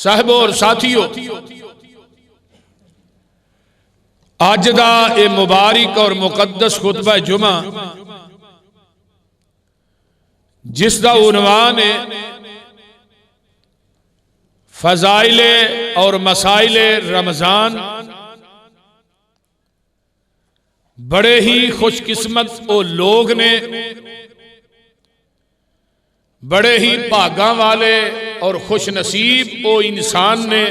صاحبو اور ساتھیو، آج دا اے مبارک اور مقدس خطبہ جمعہ جس دا عنوان ہے فضائل اور مسائل رمضان، بڑے ہی خوش قسمت وہ لوگ نے، بڑے ہی بھاگاں والے اور خوش نصیب وہ انسان نے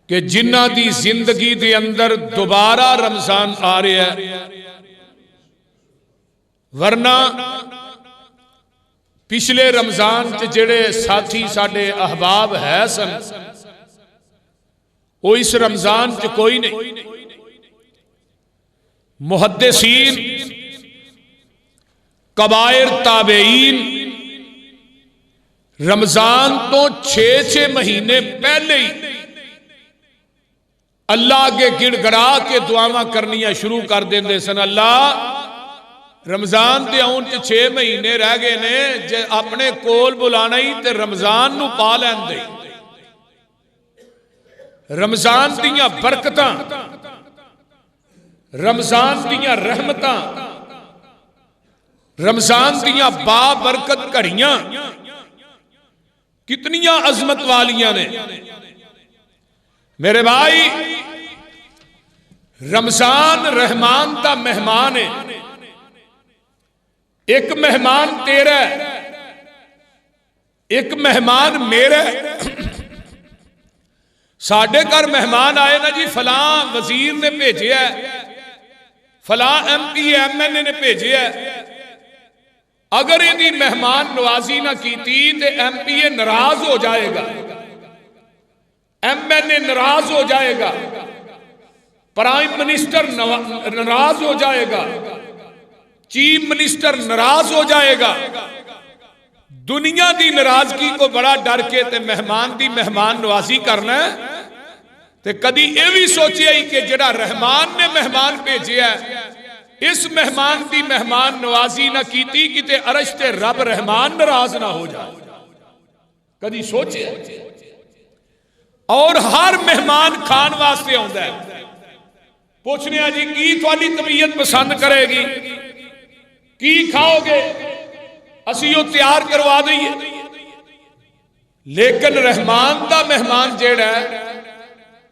کہ جنہ دی زندگی دے اندر دوبارہ رمضان آ رہا ہے، ورنہ پچھلے رمضان جڑے ساتھی ساڈے احباب ہے سن وہ اس رمضان کوئی نہیں۔ محدثین، کبائر تابعین رمضان تو 6 مہینے پہلے ہی اللہ کے گڑ گڑا کے دعاواں کرنیاں شروع کر دیندے سن۔ اللہ رمضان دے آن 6 مہینے رہ گئے نے، جے اپنے کول بلانا ہی تے رمضان نو پا لین دے۔ رمضان دیاں برکتاں، رمضان دیاں رحمتاں، رمضان دیاں با برکت گھڑیاں کتنیاں عظمت والیاں نے۔ میرے بھائی، رمضان رحمان دا مہمان ہے۔ ایک مہمان تیرا ہے، ایک مہمان میرا ہے۔ ساڈے گھر مہمان آئے نا جی، فلاں وزیر نے بھیجے ہے، فلاں ایم پی ایم این اے نے بھیجے ہے، اگر یہ مہمان نوازی نہ کیتی تو ایم پی اے ناراض ہو جائے گا، ایم این اے ناراض ہو جائے گا، پرائم منسٹر ناراض ہو جائے گا، چیف منسٹر ناراض ہو جائے گا۔ دنیا دی ناراضگی کو بڑا ڈر کے تے مہمان دی مہمان نوازی کرنا ہے تے کدی یہ بھی سوچیا ہی کہ جڑا رحمان نے مہمان بھیجے ہے، اس مہمان دی مہمان نوازی نہ کیتی کتے عرش تے رب رحمان ناراض نہ ہو جائے، کدی سوچے؟ اور ہر مہمان کھان واسطے آندا ہے، پوچھنے ہیں جی کی تھوڑی طبیعت پسند کرے گی، کی کھاؤ گے، اسی وہ تیار کروا دئیے۔ لیکن رحمان دا مہمان جیڑا ہے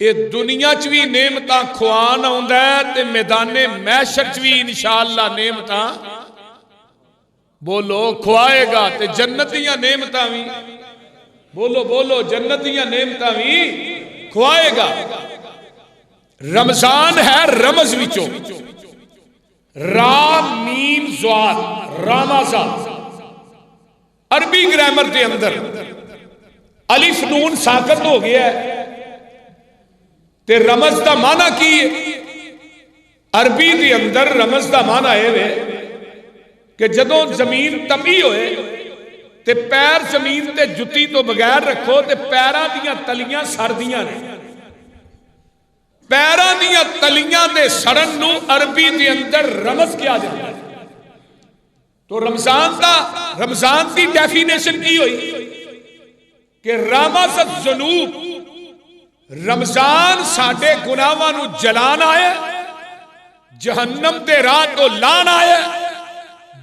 یہ دنیا چوی نعمتاں کھوان آندا ہے تے میدان محشر چوی انشاءاللہ نعمتاں بولو کھوائے گا، تے جنتیاں نعمتاں بھی بولو بولو جنتیاں نعمتاں بھی کھوائے گا۔ رمضان ہے رمض وچوں، رام میم زواد رامازا، عربی گرامر دے اندر الف نون ساکت ہو گیا ہے تے رمض دا معنی کی ہے؟ عربی دے اندر رمض دا معنی ہے کہ جدوں زمین تپی ہوئے تے پیر زمین تے جتی تو بغیر رکھو تے پیراں دیاں تلیاں سردیاں نے، پیراں دیاں تلیاں دے سڑن نو عربی دے اندر رمض کیا جاتا ہے۔ تو رمضان دی ڈیفینیشن کی ہوئی کہ رمض الذنوب، رمضان ساڈے گناہاں نو جلان آئے، جہنم دے راہ تو لان آئے،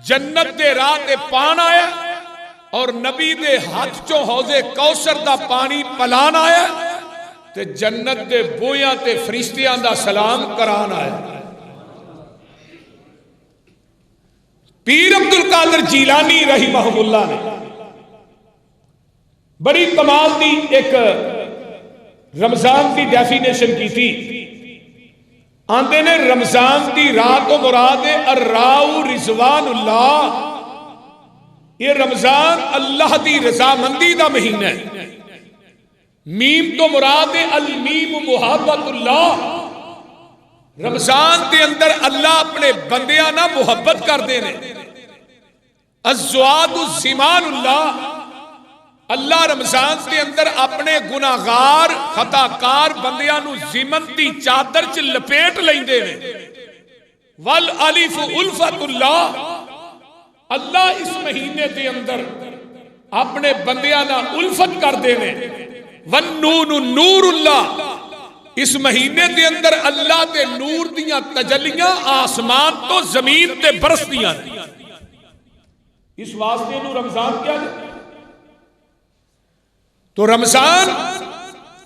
جنت دے راہ تے پان آئے، اور نبی دے ہاتھ چوں حوض کوثر دا پانی پلان آئے تے جنت دے بویاں تے فرشتیاں دا سلام کران آئے۔ پیر عبدالقادر جیلانی رحمہ اللہ نے بڑی کمال دی ایک رمضان دی ڈیفینیشن کی تھی۔ آندے نے رمضان دی رات و مراد الراء رضوان اللہ، یہ رمضان اللہ دی رضامندی دا مہینہ ہے۔ میم تو مراد المیم محبت اللہ، رمضان دے اندر اللہ اپنے بندیاں نہ محبت کر دینے۔ الزواد الزمان اللہ، اللہ رمضان دے اندر اپنے گناہگار خطاکار بندیاں نو زمن دی چادر چ لپیٹ لیندے نے۔ والالف الفت اللہ، اللہ اس مہینے دے اندر اپنے بندیاں نال الفت کردے نے والنون نور اللہ اس مہینے دے اندر اللہ دے نور دیاں تجلیاں آسمان تو زمین تے برسدیاں نے اس واسطے نو رمضان کیا ہے تو رمضان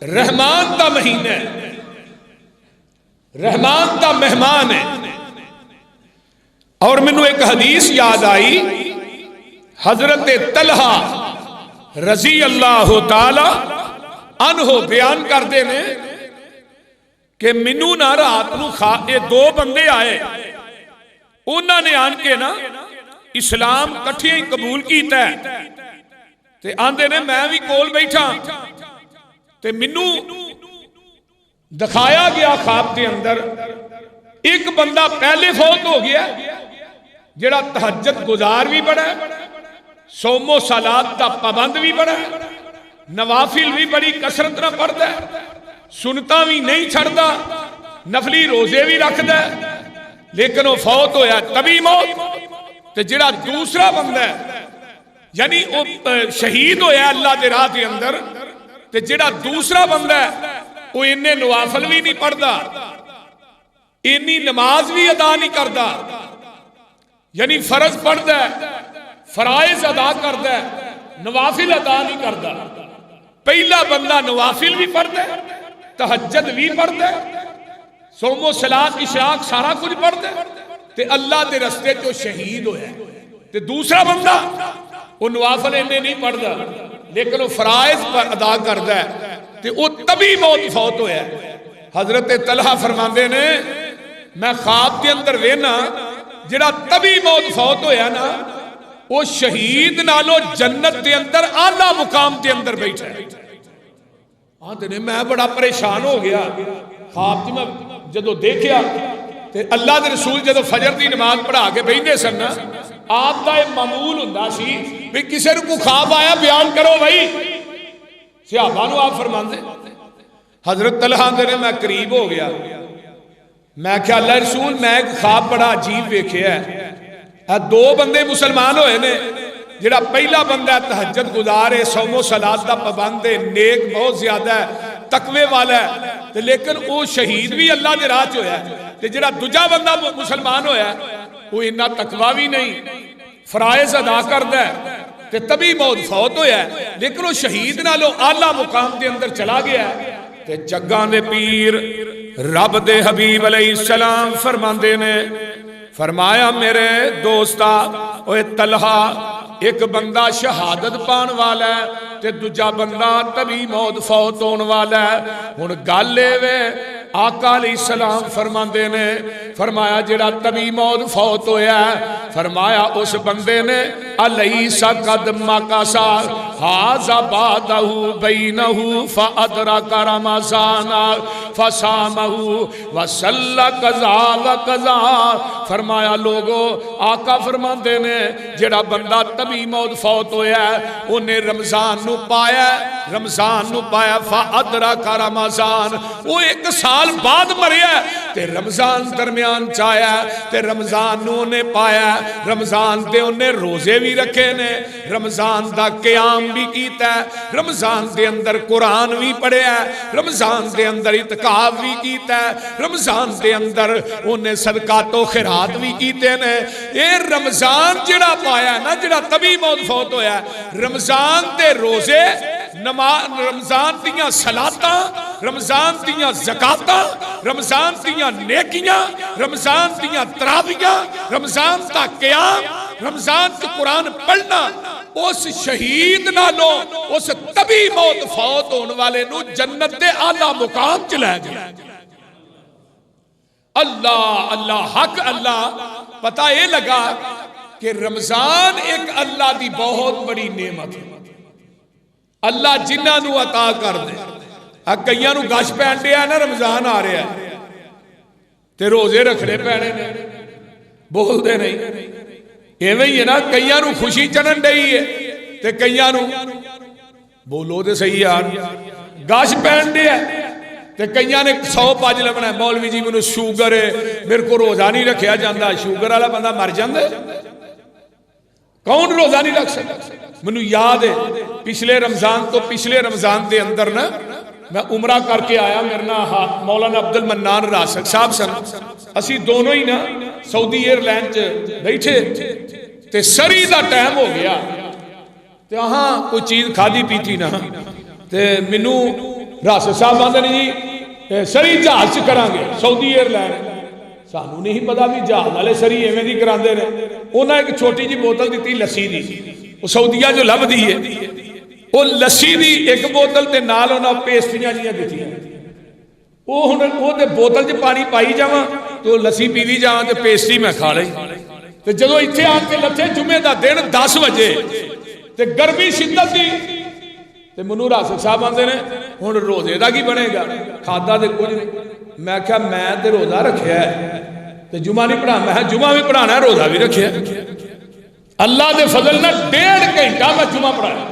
رحمان دا مہینہ ہے رحمان دا مہمان ہے اور مینوں ایک حدیث یاد آئی حضرت طلحہ رضی اللہ تعالی عنہ بیان کردے نے کہ مینوں نہ رات نو یہ دو بندے آئے انہاں نے آن کے نا اسلام کٹھے ہی قبول کیتا ہے تے آندے نے میں بھی کول بیٹھا تے مینوں دکھایا گیا خواب کے اندر ایک بندہ پہلے فوت ہو گیا جڑا تہجد گزار بھی بڑا ہے صوم و صلات دا پابند بھی بڑا ہے نوافل بھی بڑی کثرت نہ پڑھتا ہے سنتا بھی نہیں چھڑتا نفلی روزے بھی رکھتا ہے لیکن وہ فوت ہویا تبھی موت تے جڑا دوسرا بندہ ہے یعنی وہ شہید ہویا اللہ دے راہ دے اندر تے جڑا دوسرا بندہ ہے وہ انہیں نوافل بھی نہیں پڑھتا انی نماز بھی ادا نہیں کرتا یعنی فرض پڑھتا ہے فرائض ادا کرتا ہے نوافل ادا نہیں کرتا پہلا بندہ نوافل بھی پڑھتا ہے تہجد بھی پڑھتا ہے صوم و صلات اشراق سارا کچھ پڑھتا ہے تے اللہ دے رستے جو شہید ہویا ہے تے دوسرا بندہ وہ نوافل انہیں نہیں پڑھتا لیکن وہ فرائض پر ادا کرتا ہے تے وہ تبھی موت فوت ہویا ہے حضرت طلحہ فرماندے نے میں خواب کے اندر وینا جڑا تبھی موت فوت ہویا نا وہ شہید نالو جنت دے اندر اعلیٰ مقام دے اندر بیٹھا ہے آندے نے میں بڑا پریشان ہو گیا خواب میں جدو دیکھیا تے اللہ دے رسول جدو فجر دی نماز پڑھا کے بیٹھے سن آپ دا ایک معمول ہوندا سی بھی کسی کو خواب آیا بیان کرو بھائی صحابہ نو آپ فرماندے حضرت طلحہ نے میں قریب ہو گیا میں کہا اللہ رسول میں ایک خواب بڑا عجیب ویکھیا ہے دو بندے مسلمان ہوئے نے جڑا پہلا بندہ تہجد گزار ہے صوم و صلات دا پابند ہے نیک بہت زیادہ ہے تقوی والا ہے لیکن وہ شہید بھی اللہ دے راہ ہویا ہے تے جڑا دوجا بندہ مسلمان ہویا ہے وہ اتنا تقوی بھی نہیں فرائض ادا کردا ہے تے تبھی موت فوت ہویا ہے لیکن وہ شہید نالو اعلیٰ مقام دے اندر چلا گیا ہے تے جگاں دے پیر رب دے حبیب علیہ السلام فرماندے نے فرمایا میرے دوستا اوے طلحہ ایک بندہ شہادت پان والا ہے تے دوجا بندہ تبھی موت فوت ہون والا ہے ہن گل اے وے آقا علیہ السلام فرماندے نے فرمایا جڑا تبھی موت فوت ہویا ہے فرمایا اس بندے نے الیس قد مکثا ھذا بعدہ بینہ فادرک رمضان فصامہ وصلی قضا وقضا فرمایا لوگو آقا فرماندے نے جڑا بندہ تبھی موت فوت ہویا ہے انہیں رمضان نو پایا فادرک رمضان وہ ایک سال بعد مریا تے رمضان درمیان چایا تے رمضان نو نے پایا رمضان دے انہیں روزے بھی رکھے نے رمضان دا قیام بھی کیتا ہے رمضان دے اندر قرآن بھی پڑھیا ہے رمضان دے اندر اعتکاف بھی کیتا ہے رمضان دے اندر انہیں صدقات و خیرات بھی کیتے نے اے رمضان جڑا پایا نا جڑا تبھی موت فوت ہویا ہے رمضان دے روزے رمضان دیاں صلاتاں رمضان دیاں زکاتاں رمضان دیاں نیکیاں رمضان دیاں تراویحاں رمضان دا قیام رمضان کے قرآن پڑھنا اس شہید نالو اس تبھی موت فوت ہونے والے نو جنت دے اعلیٰ مقام چلائے گئے اللہ اللہ حق اللہ پتہ یہ لگا کہ رمضان ایک اللہ دی بہت بڑی نعمت ہے اللہ جنہاں نو عطا کر دے کئیاں نو گش پہن دیا نا رمضان آ رہا ہے تے روزے رکھنے پینے نے بول دے نہیں ایویں ہی ہے نا کئیاں نو خوشی چڑھن ڈئی ہے تے کئیاں نو بولو تے صحیح یار گش پہن دیا تے کئیاں نے 100 پاج لبنا ہے مولوی جی مینوں شوگر ہے میرے کو روزہ نہیں رکھیا جاندا شوگر والا بندہ مر جاندا کون روزہ نہیں رکھ سکتا مینوں یاد ہے پچھلے رمضان تو پچھلے رمضان دے اندر نا میں عمرہ کر کے آیا، میرے نال مولانا عبد المنان راسک صاحب سن، اسی دونوں ہی نا سعودی ایئر لائن چ بیٹھے تے سری دا ٹائم ہو گیا تے ہاں کوئی چیز کھادی پیتی نہ تے مینوں راسک صاحب آندے نے جی سری جہاز چ کران گے سعودی ایئر لائن، سانوں نہیں پتا بھی جہاز والے سری ایویں دی کراندے نے، انہاں ایک چھوٹی جی بوتل دتی لسی دی، وہ سعودیہ جو لبدی ہے، وہ لسی دی ایک بوتل تے نال انہاں پیسٹریاں جیاں دتیاں، وہ ہن وہ تے بوتل چ پانی پائی جاواں تو لسی پیوی جاواں تے پیسٹری میں کھا لئی، تے جدوں ایتھے آ کے لتھے جمعے دا دن 10 بجے تے گرمی شدت دی تے منو راسک صاحب آندے نے ہن روزے دا کی بنے گا، کھادا تے کچھ نہیں، میں کہا میں تے روزہ رکھیا ہے تے جمعہ نہیں پڑھا، میں جمعہ بھی پڑھانا ہے روزہ بھی رکھیا ہے، اللہ دے فضل نہ 1.5 گھنٹہ میں جمعہ پڑھایا،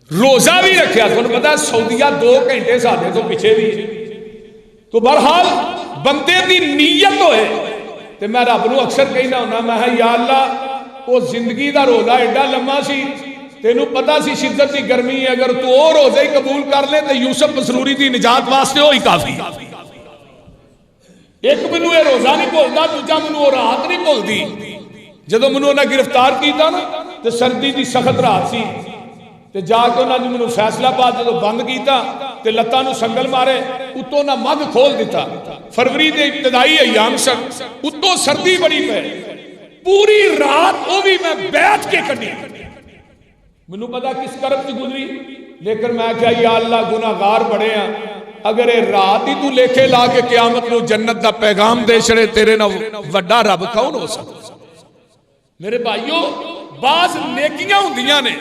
روزہ بھی رکھیا، تھوڑا پتا ہے سعودیہ 2 گھنٹے ساڈے تو پیچھے بھی، تو بہرحال بندے دی نیت ہوئے تے میں رب نو اکثر کہنا ہونا، میں یا اللہ وہ زندگی دا روزہ ایڈا لمحہ سی، تینوں پتا سی شدت دی گرمی ہے، اگر تو او روزے ہی قبول کر لے تے یوسف مسروری دی نجات واسطے ہوئی کافی، ایک منو یہ روزہ نہیں بھولدا، دوجا منو وہ رات نہیں بھولدی، جدوں منو انہاں گرفتار کیتا نا تے سردی دی سخت رات سی تے جا کے انہاں نے منو فیصلہ آباد جدوں بند کیتا تے لتاں نو سنگل مارے، اتوں نہ مگ کھول دیتا، فروری دے ابتدائی ایام سن، اتوں سردی بڑی پے، پوری رات وہ بھی میں بیٹھ کے کٹی، منو پتا کس کرب سے گزری، لیکن میں کہا یا اللہ گناہگار بڑے ہیں، اگر یہ رات ہی تو لکھے لا کے قیامت نو جنت دا پیغام دے چھڑے، تیرے نہ وڈا رب کون ہو سکتا؟ میرے بھائیو بعض نیکیاں ہوندیاں نے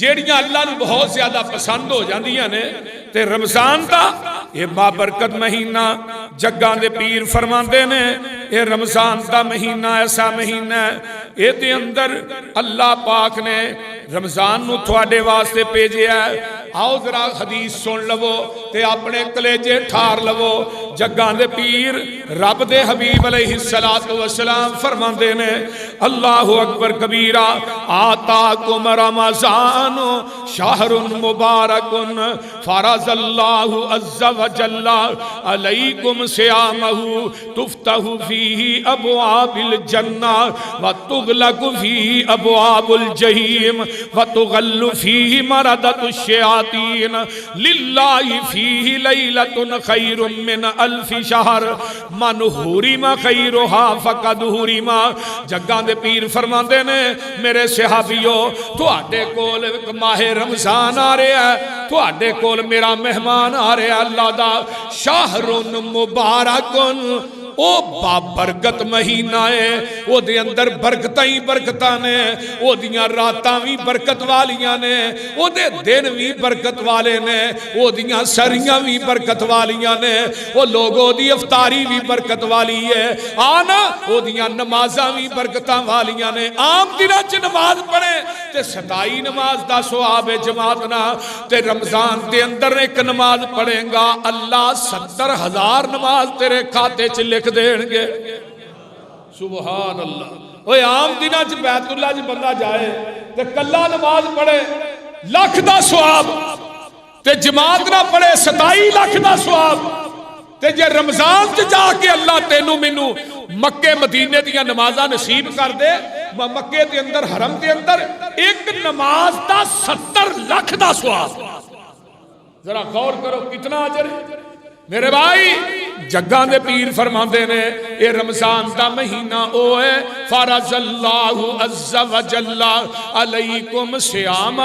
جیڑیاں اللہ نو بہت زیادہ پسند ہو جاندیاں نے، تے رمضان دا یہ بابرکت مہینہ جگاں دے پیر فرماندے نے، یہ رمضان دا مہینہ ایسا مہینہ ہے، یہ دے اندر اللہ پاک نے رمضان نو تھوڑے واسطے بھیجیا ہے، آؤ ذرا حدیث سن لو تے اپنے کلیجے ٹھار لو، جگاں دے پیر رب دے حبیب علیہ السلام فرماندے نے، اللہ اکبر کبیرہ، آتاکم رمضان شہر مبارک فرض اللہ عز وجل علیکم صیامہ تفتح فیہ ابواب الجنہ وتغلق فیہ ابواب الجحیم وتغل فیہ مردۃ الشیاطین للہ فیہ لیلۃ خیر من الف شہر من حرم خیرہا فقد حرم۔ جگاں دے پیر فرماندے نے میرے صحابیو تواڈے کول ماہ رمضان آ رہا ہے، تواڈے کول میرا مہمان آ رہا ہے اللہ دا، شہر مبارکن، او بابرکت مہینہ ہے، او دے اندر برکتاں ہی برکتاں نے، او دیاں راتاں بھی برکت والیاں نے، او دے دن بھی برکت والے نے، او دیاں سریاں بھی برکت والیاں نے، او لوگوں دی افطاری بھی برکت والی ہے، آنا او دیاں نمازاں بھی برکتاں والیاں نے، عام دنوں چ نماز پڑھے تے 27 نماز دا ثواب جماعت نہ، تے رمضان دے اندر ایک نماز پڑھیں گا اللہ 70,000 نماز تیرے کھاتے چ لکھ دیں گے، سبحان اللہ۔ وہ عام دنوں چ بیت اللہ جی بندہ جائے تے کلا نماز پڑھے 1,00,000 دا ثواب، تے جماعت نہ پڑھے 27 لاکھ دا ثواب، تے جے رمضان چ جا کے اللہ تینوں مینوں مکے مدینے دیاں نمازاں نصیب کر دے، مکے دے اندر حرم دے اندر ایک نماز دا 70 لاکھ دا ثواب، ذرا غور کرو کتنا اجر ہے میرے بھائی۔ جگاں دے پیر فرماندے نے اے رمضان دا مہینہ او ہے فرض اللہ عز وجل علیکم صیامہ،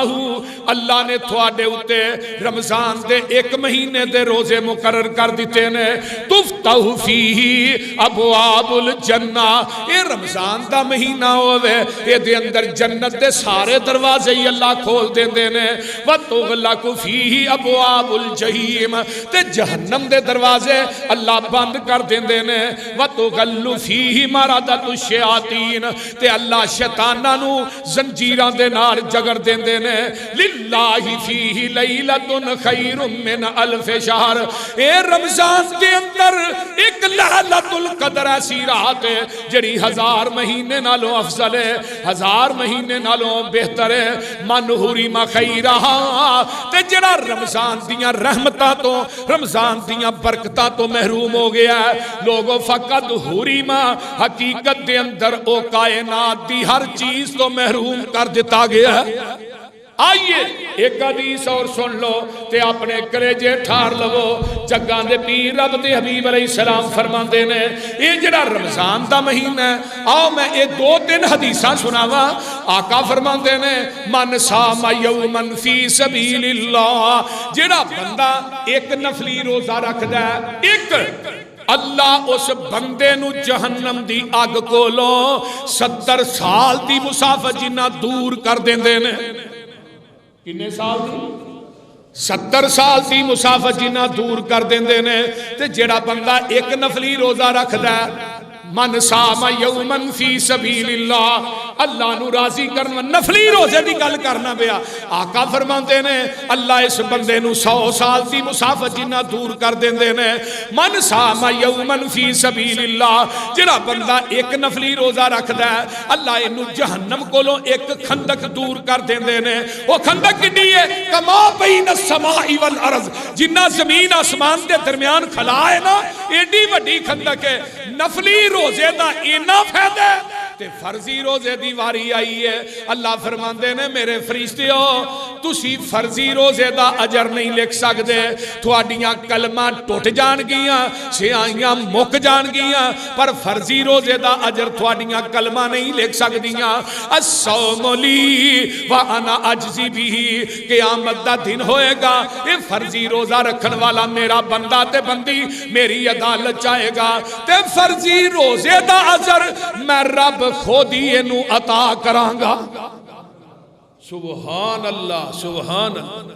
اللہ نے تھوڑے اتے رمضان دے ایک مہینے دے روزے مقرر کر دیتے نے، تفتح فیہ ابواب الجنہ، اے رمضان دا مہینہ ہوئے اے دے اندر جنت دے سارے دروازے ہی اللہ کھول دیں دے نے، وَتُغْلَقُ فِيهِ أَبْوَابُ الْجَحِيمِ، تے جہنم دے دروازے اللہ بند کر دیندے نے وَتُغَلُّ فِيهِ مَرَدَةُ الشَّيَاطِينَ تے اللہ شیطاناں نو زنجیراں دے نال جگڑ دیندے نے لِلَّهِ فِيهِ لَيْلَةٌ خَيْرٌ مِّنْ أَلْفِ شَهْرٍ اے رمضان دے اندر ایک لَيْلَةُ القدر ایسی رات ہے جڑی 1000 مہینے نالوں افضل ہے 1000 مہینے نالوں بہتر ہے من حرم خیرہا تے جڑا رمضان دیاں رحمتاں تو رمضان دیاں برکتاں تو محروم ہو گیا ہے لوگوں فقط حرم حقیقت دے اندر او کائنات دی ہر چیز تو محروم کر دیتا گیا ہے آئیے ایک حدیث اور سن لو تے اپنے کلیجے ٹھار لو جگاں دے پیر رب دے حبیب علیہ السلام فرماندے نے یہ جڑا رمضان دا مہینہ ہے آؤ میں یہ 2-3 حدیثاں سناوا آقا فرماندے نے من صام یومن فی سبیل اللہ جڑا بندہ ایک نفلی روزہ رکھدا ہے ایک اللہ اس بندے نو جہنم دی اگ کولو 70 سال دی مسافت جنہ دور کر دیندے نے کنے سال دی 70 سال دی مسافت جنہ دور کر دیندے نے تے جڑا بندہ ایک نفلی روزہ رکھدا ہے من صام یومن فی سبیل اللہ اللہ نو راضی کرنا نفلی روزے دی گل کرنا پیا آقا فرماندے نے اللہ اس بندے نو 100 سال دی مسافت جنہ دور کر دیندے نے من صام یومن فی سبیل اللہ جڑا بندہ ایک نفلی روزہ رکھدا ہے اللہ اینو جہنم کولوں ایک خندق دور کر دیندے نے وہ خندق کڈی ہے کما بین السماء والارض جنہ زمین آسمان دے درمیان کھلا ہے نا ایڈی وڈی خندق ہے نفلی روزے دا اینا فائدہ ہے تے فرضی روزے دی واری آئی ہے اللہ فرماندے نے میرے فرشتیو تسی فرضی روزے دا اجر نہیں لکھ سکدے تھوڑیاں کلمہ ٹوٹ جان گیاں سیائیاں مک جان گیاں پر فرضی روزے دا اجر تھوڑیاں کلمہ نہیں لکھ سکدیاں الصوم لی وانا اجزی بھی قیامت دا دن ہوئے گا یہ فرضی روزہ رکھن والا میرا بندہ تے بندی میری عدالت چاہے گا تے فرضی روزے دا اجر میں رب خودی انو عطا کرانگا سبحان اللہ سبحان اللہ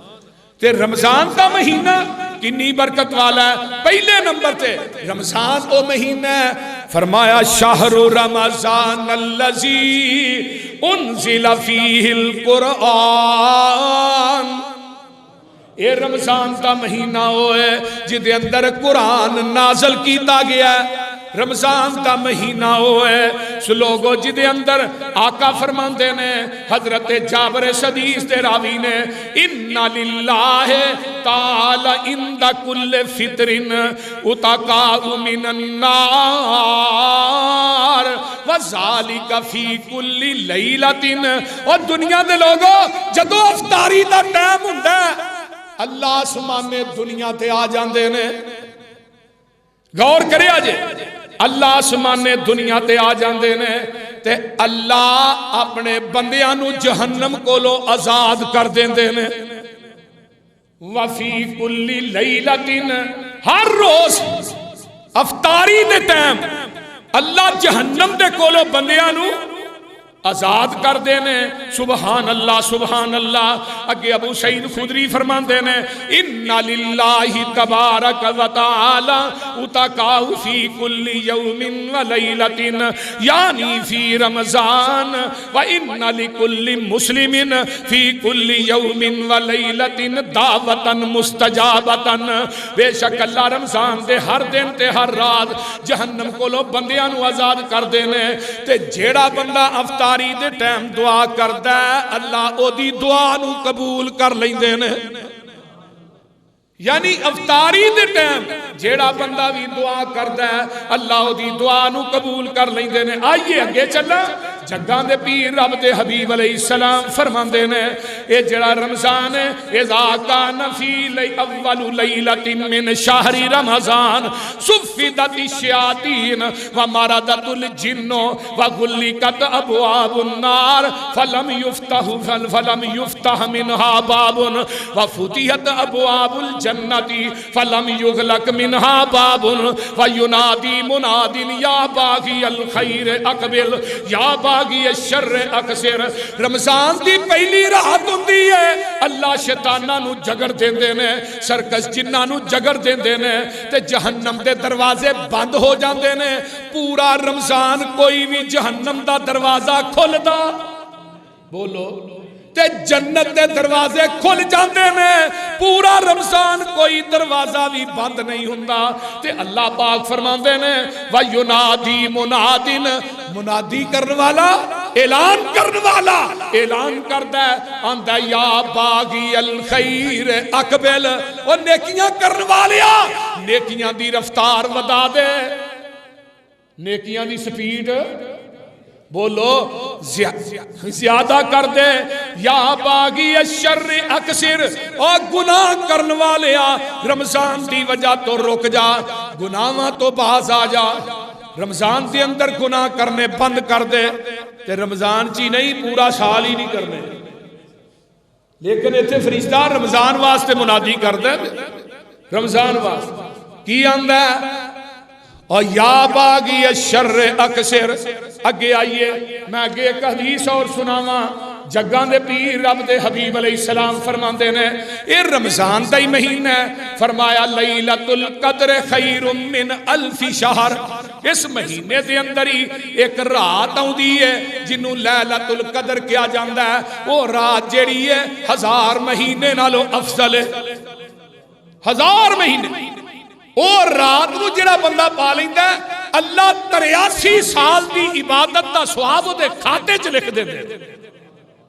تے رمضان کا مہینہ کنی برکت والا ہے پہلے نمبر تے رمضان او مہینہ ہے فرمایا شہر رمضان اللذی انزل فیہ القرآن اے رمضان کا مہینہ ہوئے جدے اندر قرآن نازل کیتا گیا ہے رمضان کا مہینہ ہوئے سو لوگو جدے اندر آقا فرماندے نے حضرت جابر صدیق دے راوی نے اِنَّ لِلَّهِ تَعَالَ عِنْدَ كُلِّ فِطْرٍ اُتَقَاءُ مِنَ النَّارِ وَذَلِكَ فِي كُلِّ لَيْلَةٍ اور دنیا دے لوگو جدو افطاری دا ٹائم ہوندا ہے اللہ آسمان نے دنیا تے آ جاندے نے غور کرے آجے اللہ آسمان نے دنیا تے آ جاندے نے تے اللہ اپنے بندیاں نو جہنم کو لو آزاد کر دیندے نے وفی کلی لیلتن ہر روز افطاری دے ٹائم اللہ جہنم دے کو لو بندیاں نو آزاد کر دینے سبحان اللہ اگے ابو سعید خدری فرمان دینے اِنَّ لِلَّهِ تَبَارَكَ وَتَعَالَى اُتَقَاهُ فِي كُلِّ يَوْمٍ وَلَيْلَةٍ یعنی فی رمضان وَإِنَّ لِكُلِّ مُسْلِمٍ فِي كُلِّ يَوْمٍ وَلَيْلَةٍ دعوتاً مستجابتاً بے شک اللہ رمضان دے ہر دن تے ہر رات جہنم کو لو بندیاں نو آزاد کر دینے تے جیڑا بندہ افطار دے ٹائم دعا کردہ ہے اللہ او دی دعا نو قبول کر لیندے نے یعنی افطاری دے ٹائم جیڑا بندہ بھی دعا کردہ ہے اللہ او دی دعا نو قبول کر لیندے نے آئیے اگے چلا جگاں دے پیر رب دے حبیب علیہ السلام فرمان دے نے اے جڑا رمضان ہے اذا کان فی اول لیلۃ من شہر رمضان صفدت الشیاطین ومردت الجن وغلقت ابواب النار فلم یفتح منها باب وفتحت ابواب الجنت فلم یغلق منها باب وینادی مناد یا باغی الخیر اقبل یا باغی الشر اکثر رمضان دی پہلی رات ہوندی ہے اللہ شیطاناں نو جگڑ دیندے نے سرکش جنہاں نو جگڑ دیندے نے تے جہنم دے دروازے بند ہو جاندے نے پورا رمضان کوئی بھی جہنم دا دروازہ کھلدا بولو تے جنت دے دروازے کھل جاندے نے پورا رمضان کوئی دروازہ بھی بند نہیں ہوندا تے اللہ پاک فرماندے نے وَيُنَادِي مُنَادٍ منادی کرنے والا اعلان کردا ہے آندا یا باغی الخیر اقبل او نیکیاں کرنے والیا نیکیاں دی رفتار ودا دے نیکیاں دی سپیڈ بولو زیادہ کر دے یا باغی الشر اکثر اور گناہ کرنے والے رمضان دی وجہ تو رک جا گناہاں تو باز آ جا رمضان دے اندر گناہ کرنے بند کر دے تے رمضان چی نہیں پورا سال ہی نہیں کرنے لیکن ایتھے فرشتہ رمضان واسطے منادی کر دے رمضان واسطے کی آندہ ہے اور یا باغی الشر اکثر اگے آئیے میں اگے ایک حدیث اور سناواں جگاں دے پیر رب دے حبیب علیہ السلام فرماندے نے اے رمضان دا ہی مہینہ ہے فرمایا لیلۃ القدر خیر من الف شہر اس مہینے دے اندر ہی ایک رات آؤندی ہے جنوں لیلۃ القدر کیا جاندا ہے وہ رات جیڑی ہے 1000 مہینے نالوں افضل ہے 1000 مہینے اور رات کو جڑا بندہ پا لیندا ہے اللہ 83 سال دی عبادت دا ثواب دے کھاتے چ لکھ دے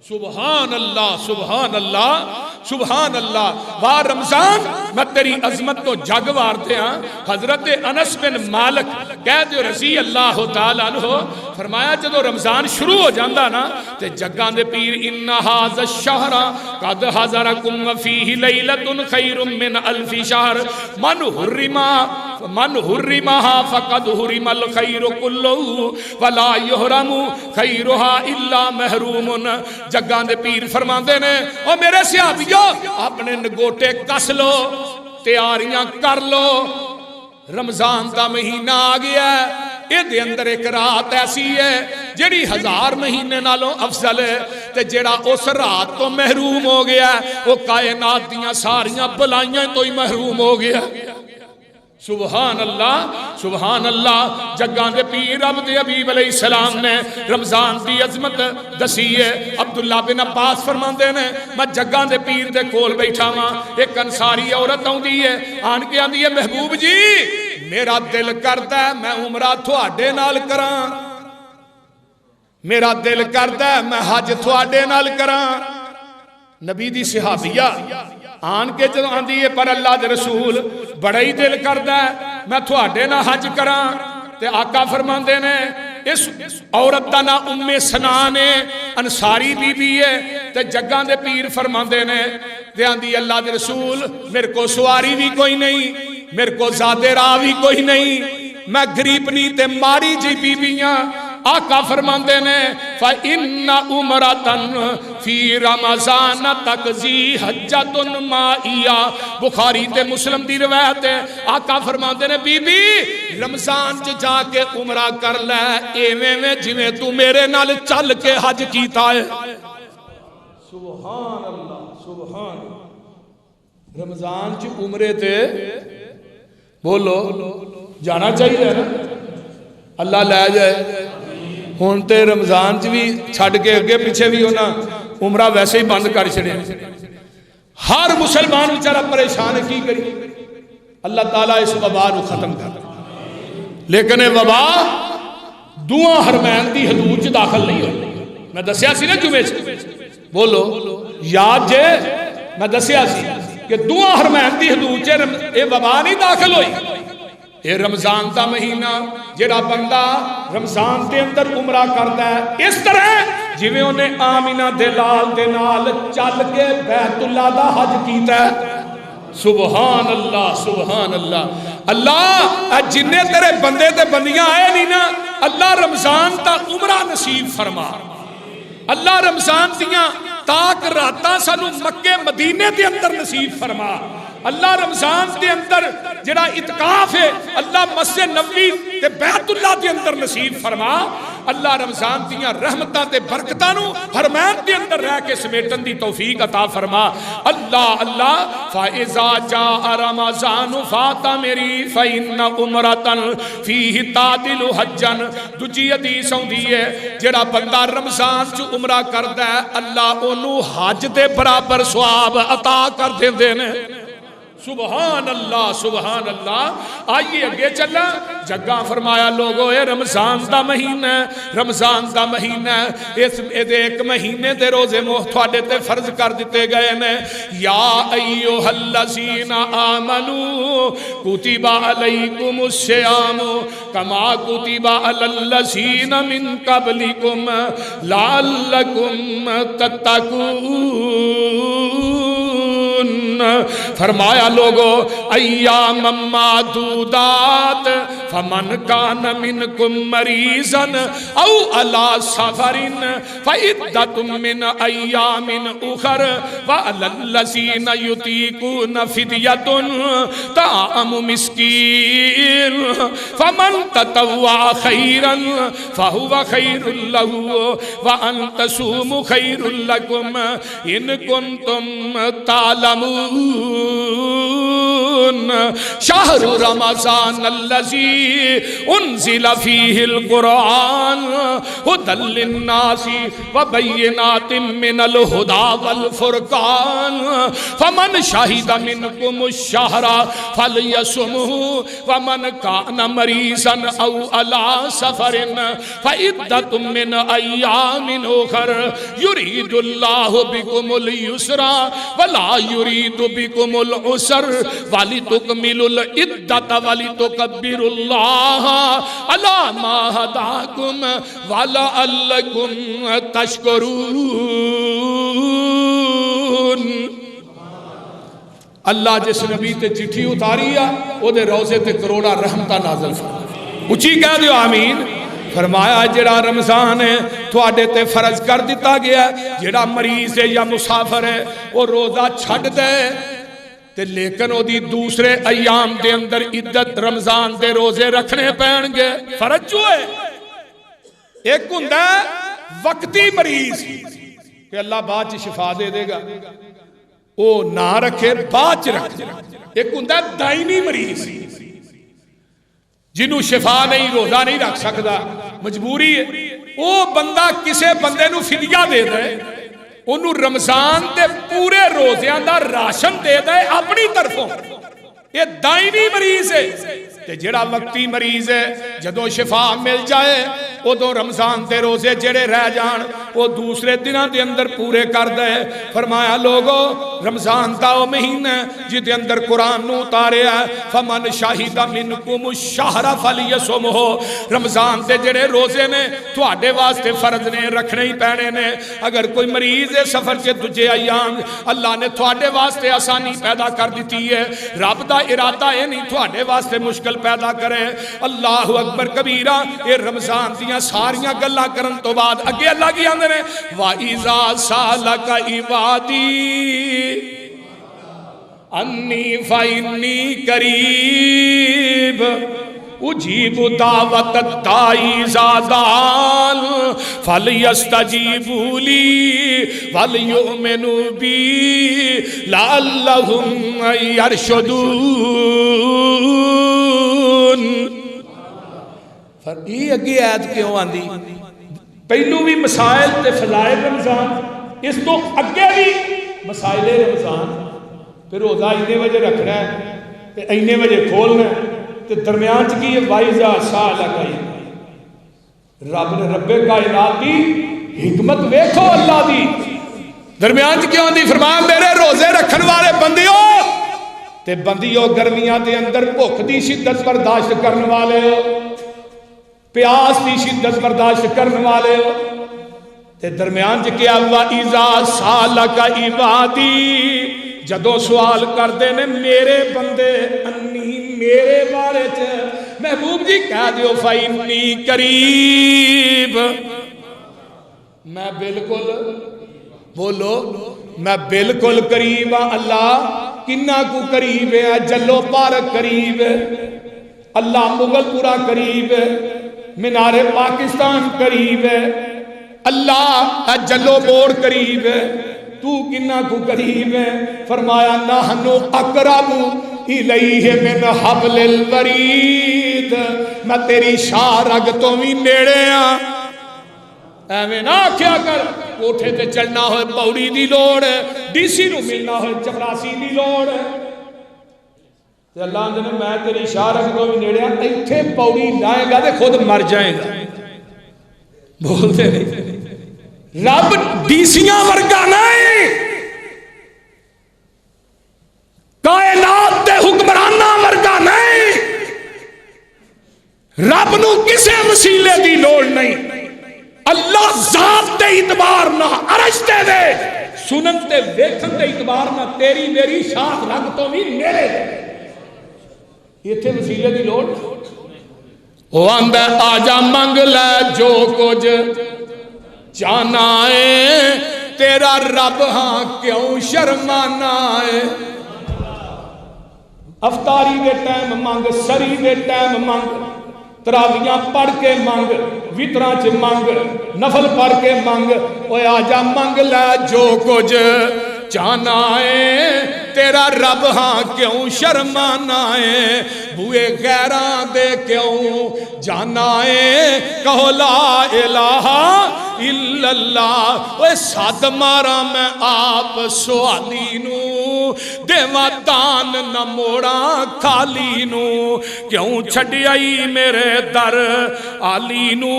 سبحان اللہ سبحان اللہ سبحان اللہ واہ رمضان میں تیری عظمت تو جگ وارتے ہیں حضرت انس بن مالک کہہ دے رضی اللہ تعالیٰ عنہ فرمایا جدو رمضان شروع ہو جاندہ نا تے جگان دے پیر ان هذا الشہر قد حضرکم وفیہ لیلۃ خیر من الف شہر من حرمها فقد حرم الخیر کلہ ولا یحرم خیرها الا محروم جگان دے پیر فرماندے نے او میرے صحابیو اپنے نگوٹے کس لو تیاریاں کر لو رمضان دا مہینہ آ گیا ہے اے دے اندر ایک رات ایسی ہے جڑی 1000 مہینے نالوں افضل ہے تے جڑا اس رات تو محروم ہو گیا ہے وہ کائنات دیاں ساریاں بلائیاں تو ہی محروم ہو گیا سبحان اللہ جگان دے پیر رب دے حبیب علیہ السلام نے رمضان دی عظمت دسی ہے عبداللہ بن عباس فرماندے نے میں جگان دے پیر دے کول بیٹھا ماں ایک انصاری عورت آؤندی ہے آن کے آندی ہے محبوب جی میرا دل کرتا ہے میں عمرہ تھوڑے نال کراں میرا دل کرتا ہے میں حج تھوڑے نال کراں نبی دی صحابیہ آن کے جدو آندی ہے پر اللہ دے رسول بڑا ہی دل کردا ہے میں تھوڑے نہ حج کراں تے آقا فرماندے نے اس عورت دا نا ام سنان ہے انصاری بی بی ہے تے جگاں دے پیر فرماندے نے تے آندی اللہ دے رسول میرے کو سواری بھی کوئی نہیں میرے کو زادے راہ بھی کوئی نہیں میں غریبنی تے ماری جی بی بیاں آقا فرماندے نے فَإِنَّ عُمْرَةً فِي رَمَضَانَ تَقْضِي حَجَّةٌ مَائِيَةٌ بخاری تے مسلم دی روایت ہے آقا فرماندے نے بی بی رمضان چ جا کے عمرہ کر لے ایویں میں جویں تو میرے نال چل کے حج کیتا ہے سبحان اللہ سبحان رمضان چ عمرے تے بولو جانا چاہیے نا اللہ لے جائے ہون تے رمضان چ بھی چھڑ کے اگے پیچھے بھی ہونا عمرہ ویسے ہی بند کر چھڑے ہر مسلمان بیچارہ پریشان کی کری اللہ تعالیٰ اس وبا نو ختم کر لیکن یہ وبا دعا حرمین دی حدود چ داخل نہیں ہوئی میں دسیا سی نا جمعے بولو یاد جے میں دسیا سی کہ دعا حرمین دی حدود چ یہ وبا نہیں داخل ہوئی یہ رمضان دا مہینہ جڑا بندہ رمضان دے اندر عمرہ کرتا ہے اس طرح جویں انہیں آمینہ دلال دے نال چل کے بیت اللہ دا حج کیتا ہے سبحان اللہ سبحان اللہ اللہ جننے تیرے بندے تے بندیاں آئے نہیں نا اللہ رمضان دا عمرہ نصیب فرما اللہ رمضان دیاں تاک راتاں سانو مکے مدینے دے اندر نصیب فرما اللہ رمضان دے اندر جڑا اتقاف ہے اللہ مسجد نبوی تے بیت اللہ دے اندر نصیب فرما اللہ رمضان دیاں رحمتاں تے برکتاں نو حرمین دے اندر رہ کے سمیٹن دی توفیق عطا فرما اللہ اللہ فَإِذَا جَاءَ رَمَضَانُ فَاتَمِرِي فَإِنَّ عُمْرَةً فِيهِ تَعْدِلُ حَجًّا دوجی حدیث ہوندی ہے جڑا بندہ رمضان چ عمرہ کردا ہے اللہ اونوں حج دے برابر ثواب عطا کر دیندے نے سبحان اللہ آئیے اگے چلا جگہ فرمایا لوگو اے رمضان دا مہینہ اس ایک مہینے دے روزے تھوڑے تے فرض کر دیتے گئے نے یا ایوہ الذین آمنوا کتب علیکم الصیام کما کتب علی الذین من قبلکم لعلکم تتقون فرمایا لوگو ایام معدودات فمن کان منکم مریضا او علی سفر فعدت من ایام اخر وعلی الذین یطیقون فدیۃ طعام مسکین فمن تطوع خیرا فهو خیر له وان تصوموا خیر لکم ان کنتم تعلمون شہر رمضان الذی انزل فیہ القرآن ھدی للناس وبینات من الہدی والفرقان فمن شہد منکم الشہر فلیصمہ ومن کان مریضا او علی سفر فعدۃ من ایام اخر یرید اللہ بکم اليسر ولا یرید بکم العسر وَلِتُكْمِلُوا الْعِدَّةَ وَلِتُكَبِّرُوا اللَّهَ عَلَى مَا هَدَاكُمْ وَلَعَلَّكُمْ تَشْكُرُونَ اللہ جس نبی تے چٹھی اتاری ہے وہ دے روزے تے کروڑا رحمتہ نازل فرمائے اچھی کہہ دیو آمین فرمایا جڑا رمضان ہے تھوڑے تے فرض کر دیتا گیا جڑا مریض ہے یا مسافر ہے وہ روزہ چھڑ دے تے لیکن وہ دی دوسرے ایام دے اندر عدت رمضان دے روزے رکھنے پہن گے فرض جو ہے ایک ہندہ وقتی مریض کہ اللہ بعد شفا دے دے گا وہ نہ رکھے بعد رکھے ایک ہندہ دائمی مریض جنہوں شفا نہیں روزہ نہیں رکھ سکتا مجبوری ہے وہ بندہ کسے بندے نو فدیہ دے دے انہوں رمضان دے پورے روزیاں دا راشن دے دے اپنی طرفوں یہ دائمی مریض ہے تے جڑا وقتی مریض ہے جدو شفا مل جائے وہ دو رمضان دے روزے جڑے رہ جان وہ دوسرے دنوں دے اندر پورے کر دے فرمایا لوگو رمضان دا وہ مہینہ جی دے اندر قرآن نو اتارے ہے فمن شاہد منکم الشہر فلیصمہ رمضان دے جڑے روزے نے تو آڈے واسطے فرض نے رکھنے ہی پہنے نے اگر کوئی مریض سفر کے دجے ایام اللہ نے تو آڈے واسطے آسانی پیدا کر دیتی ہے رب دا ارادہ ہے نہیں تو آڈے واسطے مشکل پیدا کرے اللہ اکبر کبیرہ یہ رمضان دیاں ساریاں گلہ کرن تو بعد اگے اللہ کی آندے نے وَإِذَا سَأَلَكَ عِبَادِي أَنِّي فَإِنِّي قَرِيبٌ اُجِيبُ دَعْوَةَ الدَّاعِ إِذَا دَعَانِ فَلْيَسْتَجِيبُوا لِي وَلْيُؤْمِنُوا بِي لَعَلَّهُمْ يَرْشُدُونَ یہ اگے آیت کیوں آندی پہلو بھی مسائل تے فضائل رمضان اس تو اگے بھی مسائل رمضان پھر روزہ اینے وجہ رکھنا ہے تے اینے وجہ کھولنا ہے تے درمیان چکی یہ وائزہ سالہ گئی رب نے رب کائنات دی حکمت ویکھو اللہ دی درمیان چکی آندی فرمایا میرے روزے رکھن والے بندیوں تے بندیوں گرمیاں دے اندر بھوک دی شدت برداشت کرنے والے ہو پیاس دی شدت برداشت کرنے والے ہو تے درمیان کیا ہوا اِذَا سَأَلَكَ عِبَادِي جدو سوال کر دے نے میرے بندے انی میرے بارے چ محبوب جی کہہ دیو فَإِنِّي قریب میں بالکل بولو میں بالکل قریب ہاں اللہ کنہ کو قریب ہے جلو پارک قریب ہے اللہ مغل پورا قریب ہے مینار پاکستان قریب ہے، اللہ جلو بوڑ قریب ہے، تو کنا کو قریب ہے؟ فرمایا نحنو اقرب الیہ من حبل الورید، میں تیری شاہ رگ تو بھی نیڑے ہاں۔ ایویں نہ کیا کر کوٹھے تے چڑھنا ہوئے پوڑی دی لوڑ ہے، ڈی سی نو ملنا ہوئے چپراسی دی لوڑ ہے، تے اللہ نے میں تیری شاہ رگ تو بھی نیڑے ہاں، ایتھے پوڑی لائے گا تے خود مر جائے گا۔ بولتے نہیں، رب ڈیسیاں ورگا نہیں، کائنات دے حکمراناں ورگا نہیں، رب نو کسے وسیلے دی لوڑ نہیں، اللہ ذات دے اعتبار نہ، عرش دے سنن تے ویکھن دے اعتبار نہ تیری میری شاخ رگ تو بھی نیڑے دے، ایتھے وسیلے دی لوڑ۔ وہ آندا آجا منگ لے جو کچھ جانا ہے، تیرا رب ہاں کیوں شرمانا ہے۔ افطاری دے ٹائم مانگ، سری دے ٹائم مانگ، تراویاں پڑھ کے مانگ، وطراں چ مانگ، نفل پڑھ کے مانگ، اوے آجا منگ لے جو کچھ جانا ہے، تیرا رب ہاں کیوں شرمانا ہے۔ بوئے غیراں دے کیوں جانا ہے، کہو لا الہ الا اللہ۔ اوے ساتھ مارا میں آپ سوالی نو، دیواں دان نہ موڑا کھالی نو، کیوں چھڑی آئی میرے در آلی نو،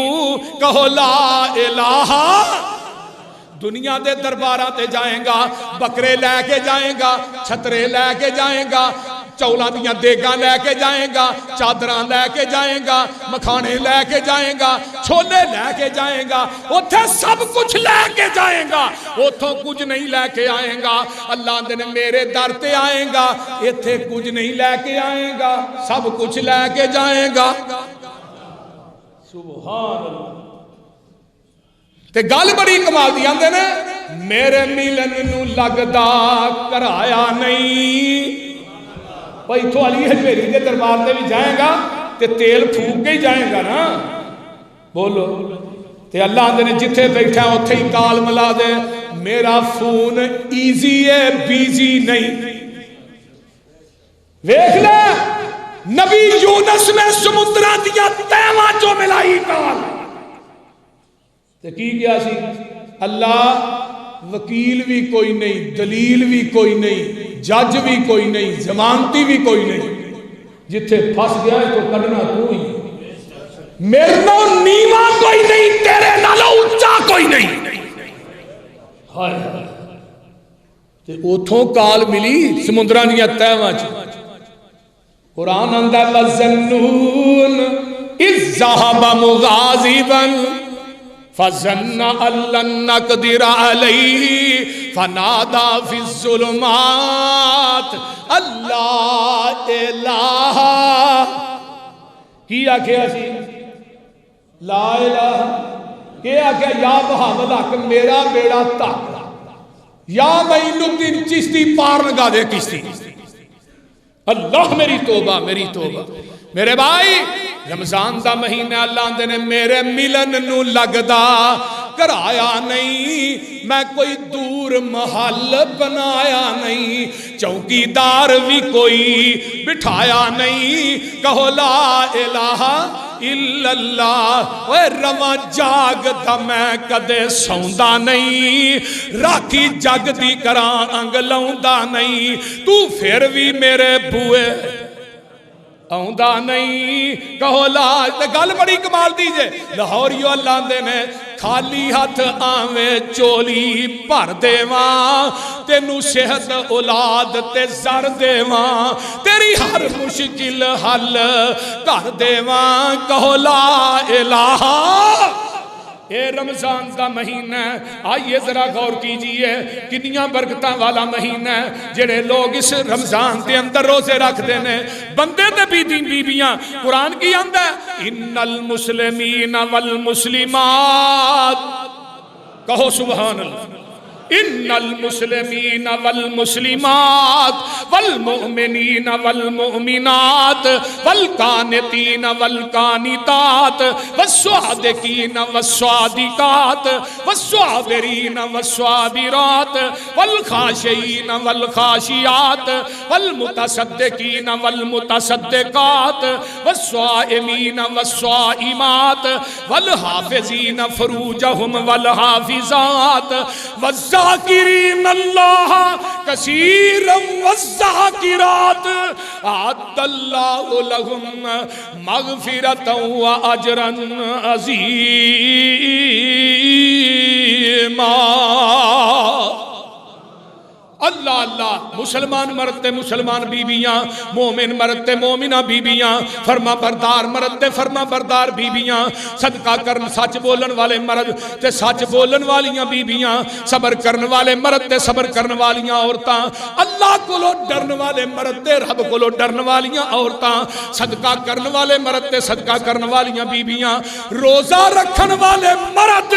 کہو لا الہ۔ دنیا دے درباراں تے جائیں گا، بکرے لے کے جائیں گا، چھترے لے کے جائیں گا، چولاں دیاں دیگاں لے کے جائیں گا، چادراں لے کے جائیں گا، مکھانے لے کے جائیں گا، چھولے لے کے جائیں گا، اتھے سب کچھ لے کے جائیں گا، اتھوں کچھ نہیں لے کے آئیں گا۔ اللہ دے میرے در تے آئیں گا، اتھے کچھ نہیں لے کے آئیں گا، سب کچھ لے کے جائیں گا۔ سبحان اللہ۔ تے گل بڑی کمال دی آندے نے، میرے ملن نو لگدا کرایا نہیں۔ بھائی تو علی حجویری دے دربار تے بھی جائیں گا تے تیل پھوک کے ہی جائیں گا نا، بولو۔ تے اللہ آندے نے جتھے بیٹھا اتھے ہی تال ملا دے، میرا فون ایزی ہے بیزی نہیں۔ ویکھ لے نبی یونس نے سمندران دیا تیواں جو ملائی تال، تے کی کیا سی؟ اللہ وکیل بھی کوئی نہیں، دلیل بھی کوئی نہیں، جج بھی کوئی نہیں، ضمانتی بھی کوئی نہیں، جتھے پھنس گیا ہے تو کڈنا تو ہی، میرے نال نیواں کوئی نہیں، تیرے نالوں اونچا کوئی نہیں۔ ہائے ہائے، تے اوتھوں کال ملی سمندراں دیاں تہواں چ۔ قرآن اندر وَظَنُّونَ اِذْ ذَهَبَ مُغَاضِبًا فَظَنَّ أَن لَّن نَّقْدِرَ عَلَيْهِ فَنَادَىٰ فِي الظُّلُمَاتِ اللہ الہ۔ کیا کیا سی؟ لا الہ۔ کیا کیا؟ یا بہاو الحق میرا بیڑا تاک، یا معین الدین چشتی پار لگا دے کشتی۔ اللہ میری توبہ، میری توبہ۔ میرے بھائی رمضان دا مہینہ اللہ دے نے میرے ملن نو لگدا کرایا نہیں، میں کوئی دور محل بنایا نہیں، چوکی دار بھی کوئی بٹھایا نہیں، کہو لا الہ الا اللہ۔ اے رواں جاگ دا میں کدے سوندا نہیں، راکھی جگ دی کراں انگ لاؤندا نہیں، تو پھر بھی میرے بوئے آؤندا نہیں، کہو لا۔ گل بڑی کمال دیجئے، لاہوریو اللہ دے نے خالی ہاتھ آویں چولی بھر دیواں، تینوں صحت اولاد تے زر دیواں، تیری ہر مشکل حل کر دیواں، کہو لا الہ۔ اے رمضان کا مہینہ ہے، آئیے ذرا غور کیجئے کتنیاں برکتاں والا مہینہ ہے، جڑے لوگ اس رمضان کے اندر روزے رکھ دینے، بندے تے بھی دین بیبیاں۔ قرآن کی اندر ان المسلمین والمسلمات، کہو سبحان اللہ، ان المسلمین والمسلمات والمؤمنین والمؤمنات والقانتین والقانتات والصادقین والصادقات والصابرین والصابرات والخاشعین والخاشعات والمتصدقین والمتصدقات والصائمین والصائمات والحافظین فروجہم والحافظات والذاکرین اللہ کثیرا والذاکرات اعد اللہ لہم مغفرتا واجرا عظیما۔ اللہ اللہ، مسلمان مرد تے مسلمان بیبیاں، مومن مرد تے مومنہ بیبیاں، فرما بردار مرد تے فرما بردار بیبیاں، صدقہ کرن سچ بولن والے مرد تے سچ بولن والیاں بیبیاں، صبر کرن والے مرد تے صبر کرن والیاں عورتاں، اللہ کولو ڈرن والے مرد تے رب کولو ڈرن والیاں عورتاں، صدقہ کرن والے مرد تے صدقہ کرن والیاں بیبیاں، روزہ رکھن والے مرد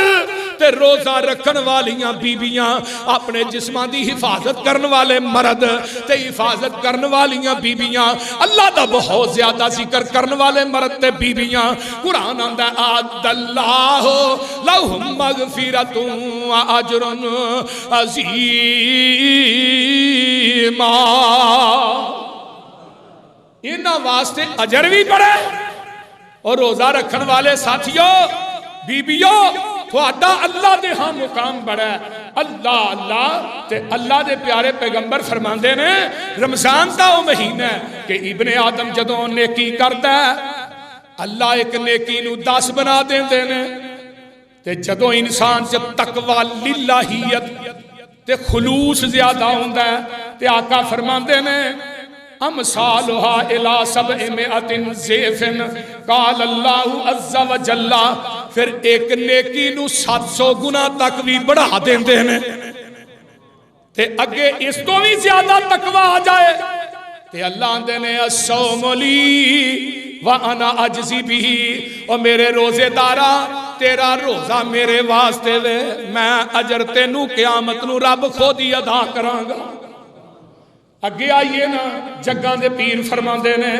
تے روزہ رکھن والیاں بیبیاں، اپنے جسمان دی حفاظت کرن والے مرد تے حفاظت کرن والیاں بیبیاں، اللہ دا بہت زیادہ ذکر کرن والے مرد تے بیبیاں، قرآن آندہ اعد اللہ لہم مغفرۃ واجر عظیما۔ انہاں واسطے اجر بھی بڑے، اور روزہ رکھن والے ساتھیوں بیبیوں تھوڑا اللہ دے ہاں مقام بڑا ہے۔ اللہ اللہ تے اللہ دے پیارے پیغمبر فرماندے نے رمضان دا وہ مہینہ ہے کہ ابن آدم جدوں نیکی کردا ہے اللہ ایک نیکی نو 10 بنا دیندے نے، تے جدوں انسان جب تقوی للہیت تے خلوص زیادہ ہوندا ہے تے آقا فرماندے نے امثالها الى 700 ضعف قال اللہ عز وجل، پھر ایک نیکی نو 700 گنا تک بھی بڑھا دیندے ہیں، تے اگے اس تو بھی زیادہ تقوی آ جائے تے اللہ آندے نے الصوم لی وانا اجزی بھی، اور میرے روزے دارا تیرا روزہ میرے واسطے وے، میں اجر تینو قیامت نو رب خود ہی ادا کراں گا۔ اگے آئیے نا جگاں دے پیر فرماندے نے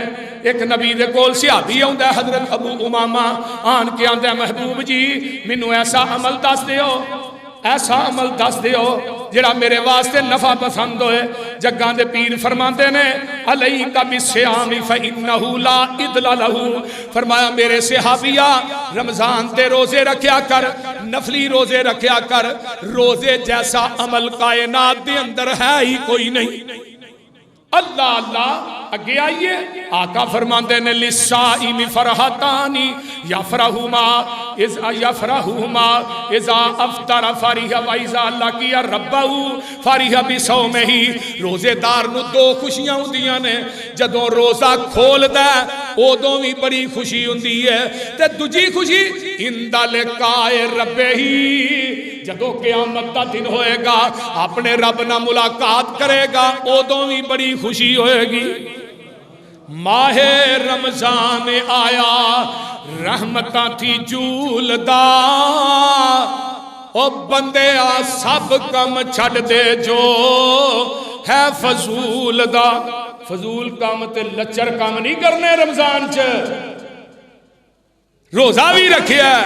ایک نبی دے کول صحابی آندا ہے حضرت ابو امامہ، آن کے آندا ہے محبوب جی مینوں ایسا عمل دس دیو، ایسا عمل دس دیو جڑا میرے واسطے نفع پسند ہوئے۔ جگاں دے پیر فرماندے نے علیک بالصیام فانہ لا عدل لہ، فرمایا میرے صحابیہ رمضان تے روزے رکھیا کر، نفلی روزے رکھیا کر، روزے جیسا عمل کائنات دے اندر ہے ہی کوئی نہیں۔ اللہ اللہ اگے آئیے آقا فرماندے نے للصائم فرحتانی یفرحہما اذا افطر فرح واذا لقی ربہ فرح بصومہ۔ روزے دار نو 2 خوشیاں ہوندیاں نے، جدوں روزہ کھولدا ہے اودوں بھی بڑی خوشی ہوندی ہے، تے دوجی خوشی عند لقاء ربہ، جدوں قیامت دا دن ہوئے گا اپنے رب نہ ملاقات کرے گا اودوں بھی بڑی خوشی ہوئے گی۔ ماہ رمضان آیا رحمتاں تھی جولدا، او بندے آ سب کم چھڑ دے جو ہے فضول دا۔ فضول کام تے لچر کام نہیں کرنے رمضان چ، روزہ بھی رکھیا ہے،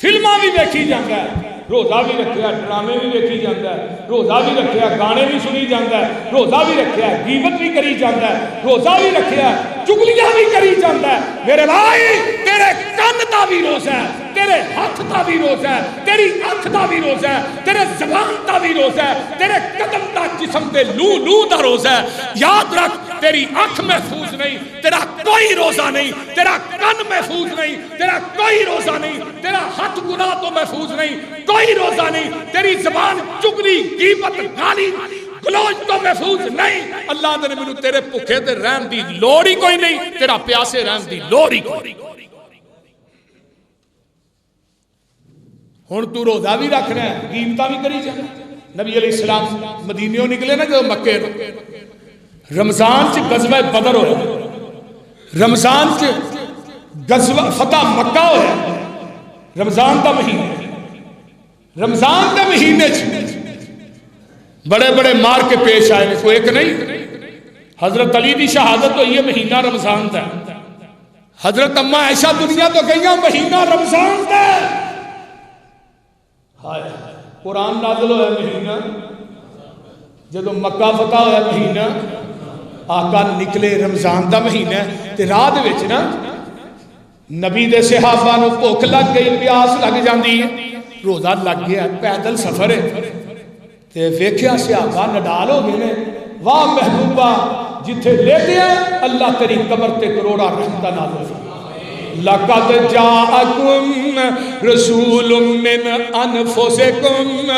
فلماں بھی دیکھی جاندہ ہے، روزہ بھی رکھیا ڈرامے بھی دیکھی جاندہ ہے، روزہ بھی رکھیا گانے بھی سنی جاندہ ہے، روزہ بھی رکھیا غیبت بھی کری جاندہ ہے، روزہ بھی رکھیا چگلیاں بھی کری جاندہ ہے۔ میرے بھائی تیرے کان دا بھی روزہ ہے، تیرے ہاتھ دا بھی روزہ ہے، تیری آنکھ دا بھی روزہ ہے، تیرے زبان دا بھی روزہ ہے، تیرے قدم دا جسم دے لو دا روزہ ہے۔ یاد رکھ تیری آنکھ محفوظ نہیں تیرا کوئی روزہ نہیں، تیرا کان محفوظ نہیں تیرا کوئی روزہ نہیں، تیرا ہاتھ گناہ تو محفوظ نہیں کوئی روزہ نہیں، تیری زبان چگلی غیبت گالی گلوچ تو محفوظ نہیں۔ اللہ نے مینوں تیرے بھوکے تے رہن دی لوڑ ہی کوئی نہیں، تیرا پیاسے رہن دی لوڑ ہی کوئی نہیں۔ ہن تو روزہ بھی رکھ رہا ہے غیبتاں بھی کری جانا۔ نبی علیہ السلام مدینیوں نکلے نا جو مکے نو، رمضان چ غزوہ بدر ہویا، رمضان چ غزوہ فتح مکہ ہویا، رمضان دا مہینہ، رمضان دا مہینے چ بڑے بڑے مار کے پیش آئے، کوئی ایک نہیں۔ حضرت علی دی شہادت ہوئی ہے مہینہ رمضان دا، حضرت اما عائشہ دنیا تو گئی مہینہ رمضان دا، قرآن نازل ہوا مہینہ، جدو مکہ فتح ہوا مہینہ، آقا نکلے رمضان دا مہینہ تے راہ دے وچ نا نبی دے صحابہ نو بھوک لگ گئی، پیاس لگ جاندی ہے، روزہ لگ گیا، پیدل سفر ہے تے ویکھیا صحابہ نڈال ہو گئے نے، واہ محبوبہ جتھے لیٹے ہیں اللہ تیری قبر تے کروڑا رحمتہ نازل فرما۔ لقد جاءکم رسول من انفسکم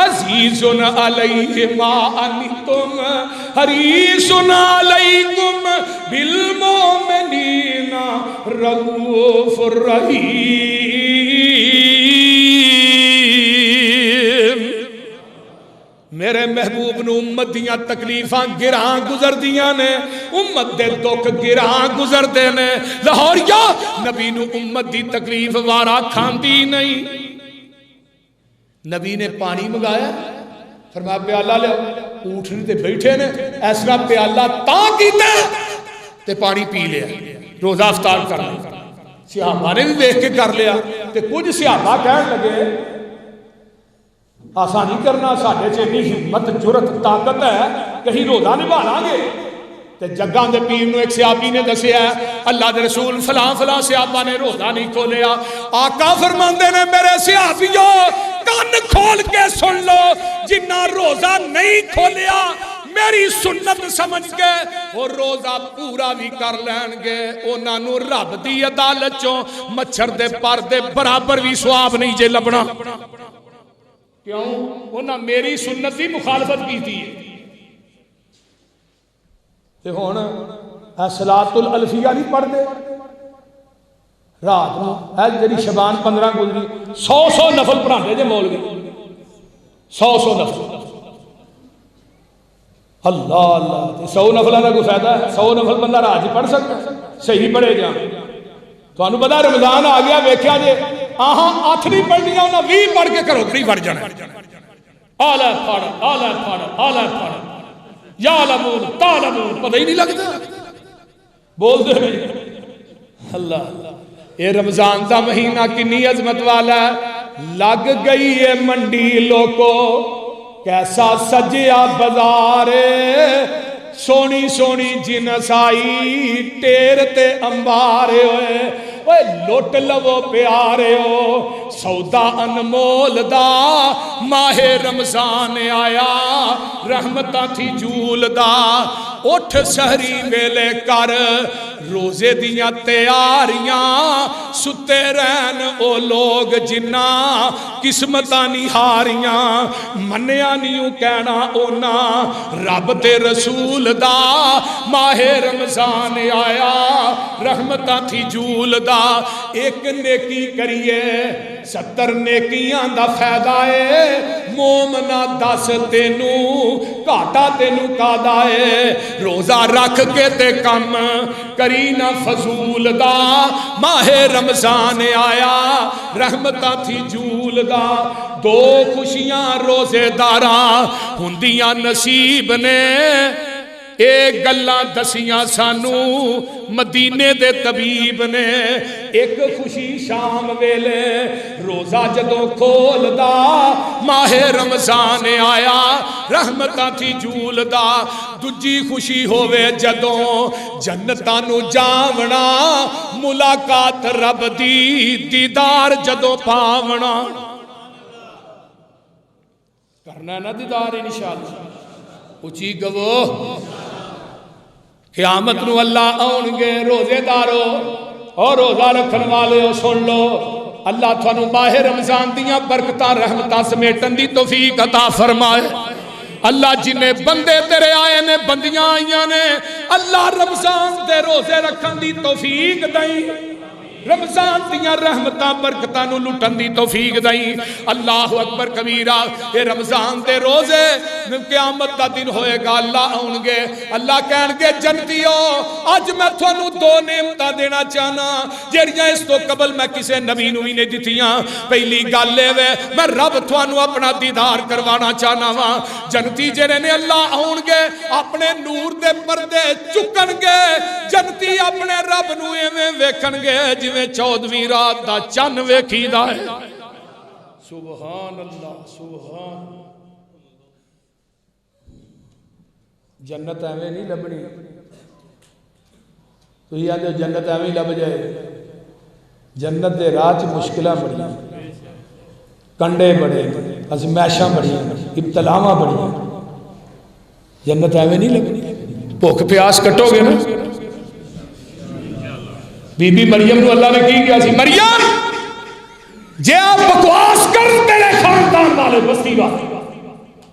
عزیز علیہ ما عنتم حریص علیکم بالمؤمنین رؤوف رحیم۔ میرے محبوب نو امت دیاں تکلیفاں گراں گزر دیاں نے، امت دے دکھ گراں گزر دے نے، لاہوریا نبی نو امت دی تکلیف وارا کھاندی نہیں۔ نبی نے پانی منگایا، فرمایا پیالہ لے، اونٹنی تے بیٹھے نے، ایسا پیالہ تاں کیتا تے پانی پی لیا، روزہ افطار کر لیا۔ صحابہ نے بھی دیکھ کے کر لیا تے کچھ صحابہ کہنے لگے آسانی کرنا، ساڑھے چینی ہمت جرت طاقت ہے، کہیں روزہ نبھا لاں گے۔ تے جگاں دے پیر نو ایک صحابی نے دسیا ہے اللہ دے رسول فلاں فلاں صحابہ نے روزہ نہیں کھولیا۔ آقا فرماندے نے میرے صحابیوں کان کھول کے سن لو، جنہ روزہ نہیں کھولیا میری سنت سمجھ کے وہ روزہ پورا بھی کر لین گے، انہاں نو رب دی عدالت چوں مچھر دے پر دے برابر بھی ثواب نہیں جے لبنا۔ کیوں؟ انہاں میری سنت دی مخالفت کی تھی۔ تے ہون صلاۃ الالفیہ نہیں پڑھ دے رات نو، ہے جڑی شبان 15 گزری 100 نفل پڑھاندے جے مولوی، 100 نفل۔ اللہ اللہ، 100 نفلوں کا کوئی فائدہ ہے؟ 100 نفل بندہ رات ہی پڑھ سکتا ہے؟ صحیح پڑھے جا۔ تھانوں پتہ رمضان آ گیا، ویکھیا جے آہاں 8 نہیں پڑھنیاں، انہاں 20 پڑھ کے گھروں گھری وڑ جانا۔ آلہ پڑھ آلہ پڑھ آلہ پڑھ، یا لمون تالمون، پتہ ہی نہیں لگتا بول دے نہیں۔ اللہ، یہ رمضان دا مہینہ کنی عظمت والا ہے۔ لگ گئی ہے منڈی لوکو کیسا سجیا بازار، سونی سونی جنس آئی ٹیر تے امبارے ہوئے، اوے لوٹ لو پیارے ہو سودا انمول دا، ماہ رمضان آیا رحمتاں تھی جول دا۔ اٹھ سحری ویلے کر روزے دیاں تیاریاں، ستے رہن او لوگ جنہ قسمتاں نہیں ہاریاں، منیا نہیں کہنا اونا رب تے رسول دا، ماہ رمضان آیا رحمتاں تھی جول دا۔ ایک نیکی کریے 70 نیکیاں دا فائدہ ہے، مومنہ 10 تینوں گھاٹا تینوں کادا ہے، روزہ رکھ کے تے کم کری نہ فضول دا، ماہ رمضان آیا رحمتاں تھی جول دا۔ 2 خوشیاں روزے داراں ہوندیاں نصیب نے، ایک گلاں دسیاں سانو مدینے دے طبیب نے۔ ایک خوشی شام ویلے روزہ جدوں کھول دا، ماہ رمضان آیا رحمتاں تھی جول دا۔ دوجی خوشی ہووے جدوں جنتاں نو جاونا، ملاقات رب دی دیدار جدوں پاونا۔ کرنا نا دیدار انشاءاللہ، اچھی گو قیامت نو اللہ آن گے روزے دارو اور روزہ رکھن والے ہو سن لو، اللہ تھانو ماہ رمضان دیاں برکتاں رحمتاں سمیٹن دی توفیق عطا فرمائے۔ اللہ جنہیں بندے تیرے آئے نے بندیاں آئیاں نے، اللہ رمضان دے روزے رکھن دی توفیق دائیں، رمضان دیاں رحمتاں برکتاں نو لٹن دی توفیق دائیں۔ اللہ اکبر کبیرہ، اے رمضان دے روزے قیامت دا دن ہوئے گا اللہ آؤں گے اللہ کہن گے جنتیو اج میں تھانوں دو نعمتاں دینا چاہنا جیڑیاں اس تو قبل میں کسے نبی نوی نے دتیاں پہلی گل اے وے میں رب تھانوں اپنا دیدار کروانا چاہنا وا جنتی جڑے نے اللہ آؤں گے اپنے نور دے پردے چکن گے جنتی اپنے رب نو ایویں ویکھن گے جویں 14ویں رات دا چن ویکھیدا ہے سبحان اللہ سبحان جنت ایویں نہیں لبنی تو یہ آدھے جنت ایویں لب جائے جنت دے راہ چ مشکلاں بڑی کنڈے بڑے ازمائشاں بڑی ابتلاواں بڑی جنت ایویں نہیں لبنی بھوک پیاس کٹو گے نا بی بی مریم نو اللہ نے کی کیا سی مریم جے آپ بکواس کر تیرے خاندان والے بستی والے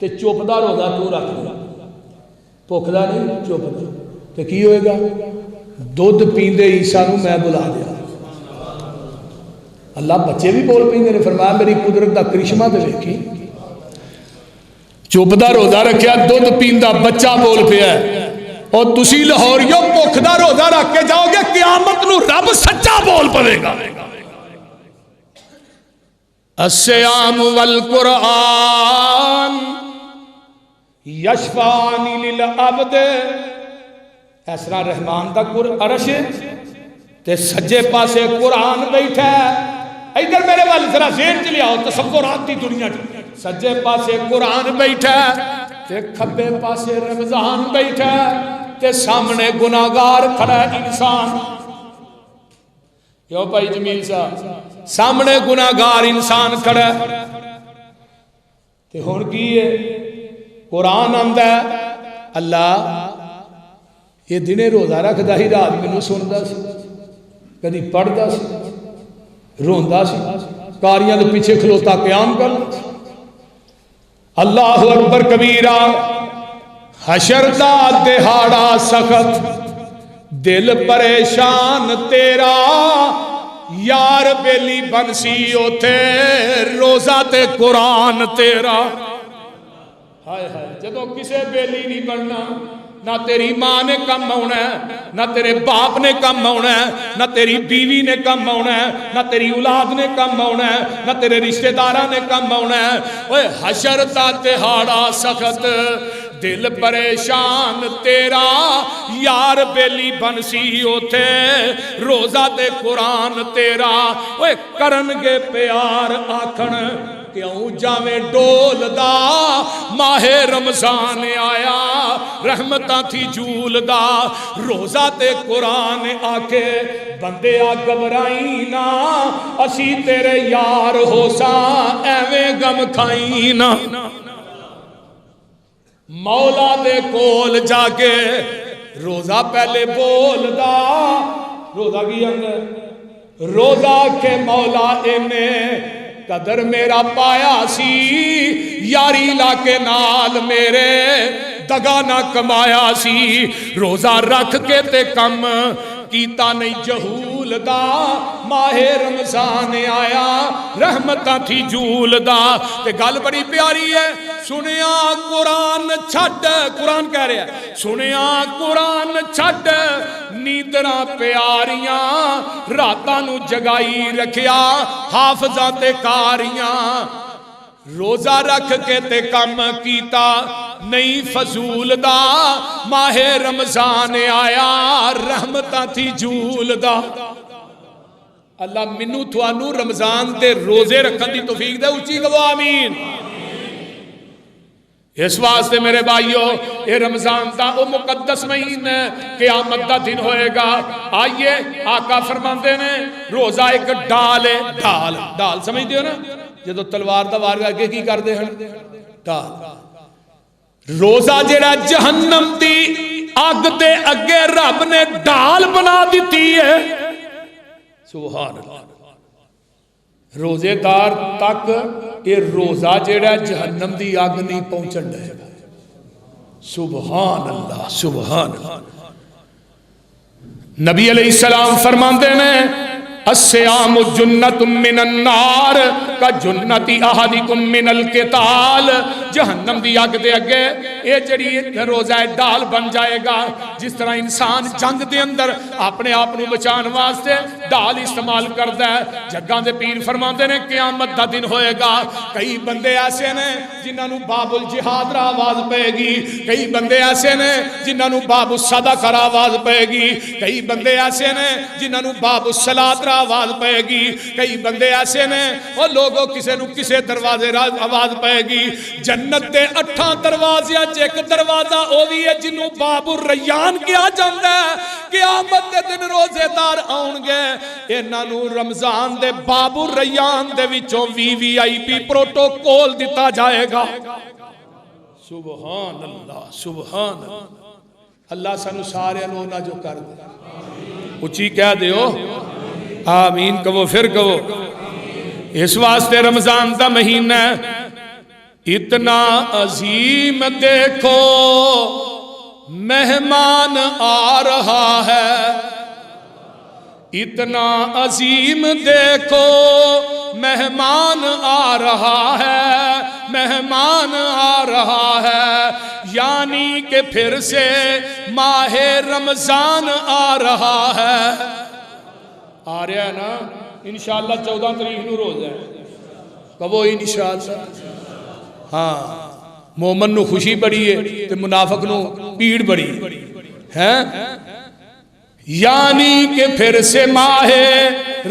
تے چوپدا روزہ تو رکھ دے بھوکدا نہیں چوپدا تے کی ہوئے گا دودھ پیندے عیسیٰ نو میں بلا دیا اللہ بچے بھی بول پیندے نے فرمایا میری قدرت دا کرشمہ تے ویکھی چوپدا روزہ رکھیا دودھ پیندا بچہ بول پیا اور تسی لاہوریو بھوکدا روزہ رکھ کے جاؤ گے قیامت نو رب سچا بول پوے گا الصیام والقرآن یشفعان للعبد اس طرح رحمان دا عرش تے سجے پاسے قرآن بیٹھا ہے ادھر میرے والے ذرا ذہن چ لیاؤ تصورات دی دنیا سجے پاسے قرآن بیٹھا ہے تے کھبے پاسے رمضان بیٹھا ہے تے سامنے گناہگار کھڑا ہے انسان کیوں بھائی جمیل صاحب سامنے گناہگار انسان کھڑا ہے تے ہن کی ہے قرآن آندا ہے اللہ یہ دنے روزہ رکھدا ہی رات مینوں سندا سی کدی پڑھدا سی روندا سی کاریاں دے پیچھے کھلوتا قیام کردا سی اللہ اکبر کبیرہ حشر دا دہاڑا سخت دل پریشان تیرا یار بیلی بنسی اوتھے روزہ تے قرآن تیرا ہائے ہائے جدو کسے بیلی نہیں بننا نہ تیری ماں نے کم آنا ہے نہ تیرے باپ نے کم آنا ہے نہ تیری بیوی نے کم آنا ہے نہ تیری اولاد نے کم آنا ہے نہ تیرے رشتہ داراں نے کم آنا ہے اوے حشر دا دہاڑا سخت دل پریشان تیرا یار بیلی بنسی اوتھے روزہ تے قرآن تیرا اوے کرنگے پیار آکھن کیوں جاویں ڈول دا ماہ رمضان آیا رحمتاں تھی جول دا روزہ تے قرآن آکے بندے آ گھبرائی نا اسی تیرے یار ہو سا ایویں غم کھائی نا مولا دے کول جا کے روزہ پہلے بول دا روزہ کی اندر روزہ کے مولا انے قدر میرا پایا سی یاری لا کے نال میرے دگا نہ کمایا سی روزہ رکھ کے تے کم کیتا نہیں جہول دا ماہ رمضان آیا رحمتاں تھی جول دا تے گل بڑی پیاری ہے سنیا قرآن چھٹ قرآن کہہ رہا ہے سنیا قرآن چھٹ نیندراں پیاریاں راتاں نو جگائی رکھیا حافظاں تے کاریاں روزہ رکھ کے تے کم کیتا نہیں فضول دا ماہ رمضان آیا رحمتاں تھی جول دا اللہ منو تھوانو رمضان دے روزے رکھن دی توفیق دے اچھی گو آمین اس واسطے میرے بھائیو یہ رمضان دا او مقدس مہین قیامت دا دن ہوئے گا آئیے آقا فرماندے نے روزہ ایک ڈال ہے ڈال سمجھ دیو نا جدو تلوار دا وار کے کی کر دے ہیں ڈال روزہ جڑا جہنم دی آگ دے اگے رب نے ڈال بنا دیتی ہے سبحان اللہ روزے دار تک یہ روزہ جڑا جہنم دی آگ نہیں پہنچن دے سبحان اللہ سبحان اللہ نبی علیہ السلام فرماندے نے الصیام جنت من النار کا جنت احدکم من القتال جہنم دی اگ دے اگے اے جڑی روزہ ڈال بن جائے گا. جس طرح انسان جنگ دے اندر اپنے آپ نو بچان واسطے ڈال استعمال کردا ہے. جگاں دے پیر فرماندے نے قیامت دا دن ہوئے گا کئی بندے ایسے نے جنہاں نو باب الجہاد را آواز پے گی, کئی بندے ایسے نے جنہاں نو باب الصدقہ را آواز پے گی, کئی بندے ایسے نے جنہاں نو باب الصلاۃ را آواز پے گی, کئی بندے ایسے نے او لوگوں کسے نو کسے دروازے را آواز پے گی. جنت دے 8 دروازیاں چ ایک دروازہ او وی ہے جنوں باب الریان کیا جاندا ہے. قیامت دے دن روزے دار آؤن گے انہاں نو رمضان دے باب الریان دے وچوں VIP پروٹوکول دتا جائے گا. سبحان اللہ سبحان اللہ. اللہ سانو سارے لونا جو کر دے اچھی کہہ دیو آمین کہو پھر کہو. اس واسطے رمضان دا مہینہ اتنا عظیم دیکھو مہمان آ رہا ہے, اتنا عظیم دیکھو مہمان آ رہا ہے, مہمان آ رہا ہے. یعنی کہ پھر سے ماہ رمضان آ رہا ہے. آ رہا ہے نا انشاءاللہ 14 تاریخ نو روزہ ہے. کہو انشاءاللہ. ہاں مومن نو خوشی بڑی ہے تے منافق نو پیڑ بڑی ہے. یعنی کہ پھر سے ماہ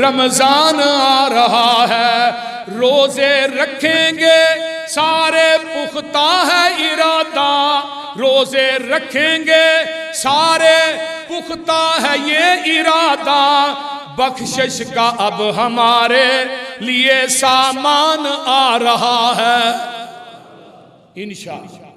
رمضان آ رہا ہے. روزے رکھیں گے سارے پختہ ہے ارادہ, روزے رکھیں گے سارے پختہ ہے یہ ارادہ. بخشش کا اب ہمارے لیے سامان آ رہا ہے انشاءاللہ.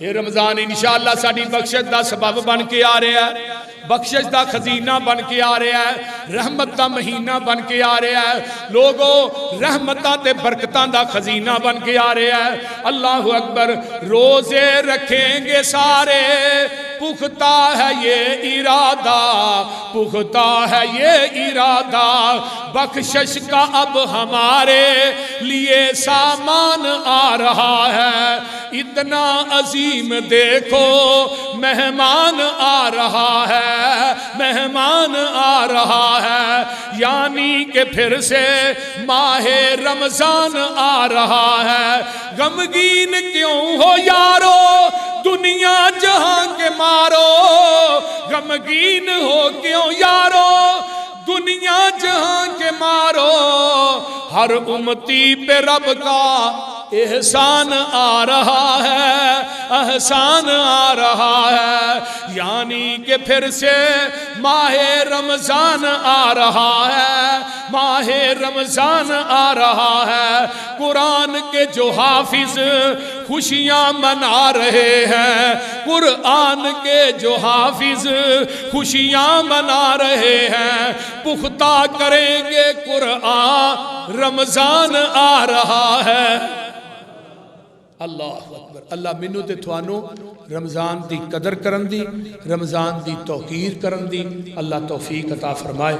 یہ رمضان انشاءاللہ ساڑی بخشش دا سبب بن کے آ رہا ہے, بخشش دا خزینہ بن کے آ رہا ہے, رحمت دا مہینہ بن کے آ رہا ہے. لوگوں رحمتاں تے برکتاں دا خزینہ بن کے آ رہا ہے. اللہ اکبر. روزے رکھیں گے سارے پختہ ہے یہ ارادہ, پختہ ہے یہ ارادہ. بخشش کا اب ہمارے لیے سامان آ رہا ہے. اتنا عظیم دیکھو مہمان آ رہا ہے, مہمان آ رہا ہے. یعنی کہ پھر سے ماہ رمضان آ رہا ہے. غمگین کیوں ہو یارو دنیا جہاں کے مارو, غمگین ہو کیوں یارو دنیا جہاں کے مارو. ہر امتی پہ رب کا احسان آ رہا ہے, احسان آ رہا ہے. یعنی کہ پھر سے ماہ رمضان آ رہا ہے, ماہ رمضان آ رہا ہے. قرآن کے جو حافظ خوشیاں منا رہے ہیں, قرآن کے جو حافظ خوشیاں منا رہے ہیں. پختہ کریں گے قرآن, رمضان آ رہا ہے. اللہ اکبر. اللہ منو تے تھوانو رمضان دی قدر کرن دی, رمضان دی توقیر کرن دی اللہ توفیق عطا فرمائے.